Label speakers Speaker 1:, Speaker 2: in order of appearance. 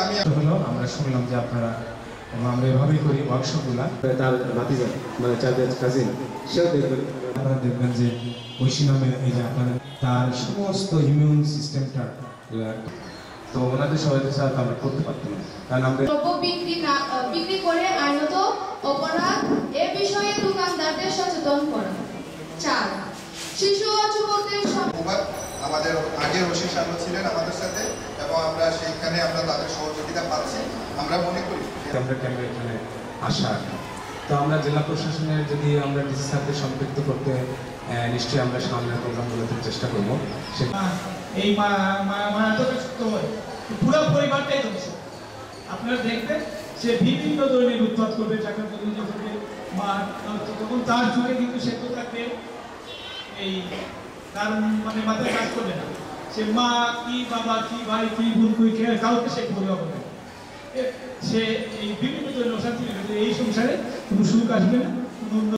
Speaker 1: আমি
Speaker 2: হলো আমরা শুনলাম যে আপনারা আমরা এভাবেই করি ওয়ার্কশপগুলা,
Speaker 3: তার ভাতিজা মানে চাঁদের কাজিন সেও দেখবেন।
Speaker 2: আপনারা দেখবেন যে ঐশী নামে এই যে আপনাদের তার সমস্ত ইমিউন সিস্টেমটা, তো ওনাদের সহায়তা ছাড়া আমরা করতে পারতাম না, কারণ আমরা
Speaker 4: দ্রব্য বিক্রি করে আইনত অপরাধ এ বিষয়ে দোকানদারদের সচেতন করা। 4 শিশু ও যুবকদের
Speaker 1: আমাদের আগের ওসি সাহেব ছিলেন আমাদের সাথে এবং আমরা সেইখানে আমরা তাদের সহযোগিতা পাচ্ছি। আমরা মনে করি
Speaker 2: আমরা ক্যাম্পে এখানে আসা, তো আমরা জেলা প্রশাসনের যদি আমরা ডিসি স্যারকে সম্পৃক্ত করতে নিশ্চয়ই আমরা সামনের প্রোগ্রামগুলোতে চেষ্টা করবো।
Speaker 5: এই পুরো পরিবারটাই ধ্বংস। আপনারা দেখবেন সে বিভিন্ন ধরনের উৎপাদ করবে, টাকা করবে মা, তখন তার যুগে কিন্তু সে তো তাকে এই তার মানে মাথায় কাজ করবে না, সে মা কি বাবা কি ভাই কি বোন কি কাউকে সে পরিবার করবে, সে এই বিভিন্ন ধরনের অশান্তি, এই সংসারে কোনো সুখ আসবে না, কোনো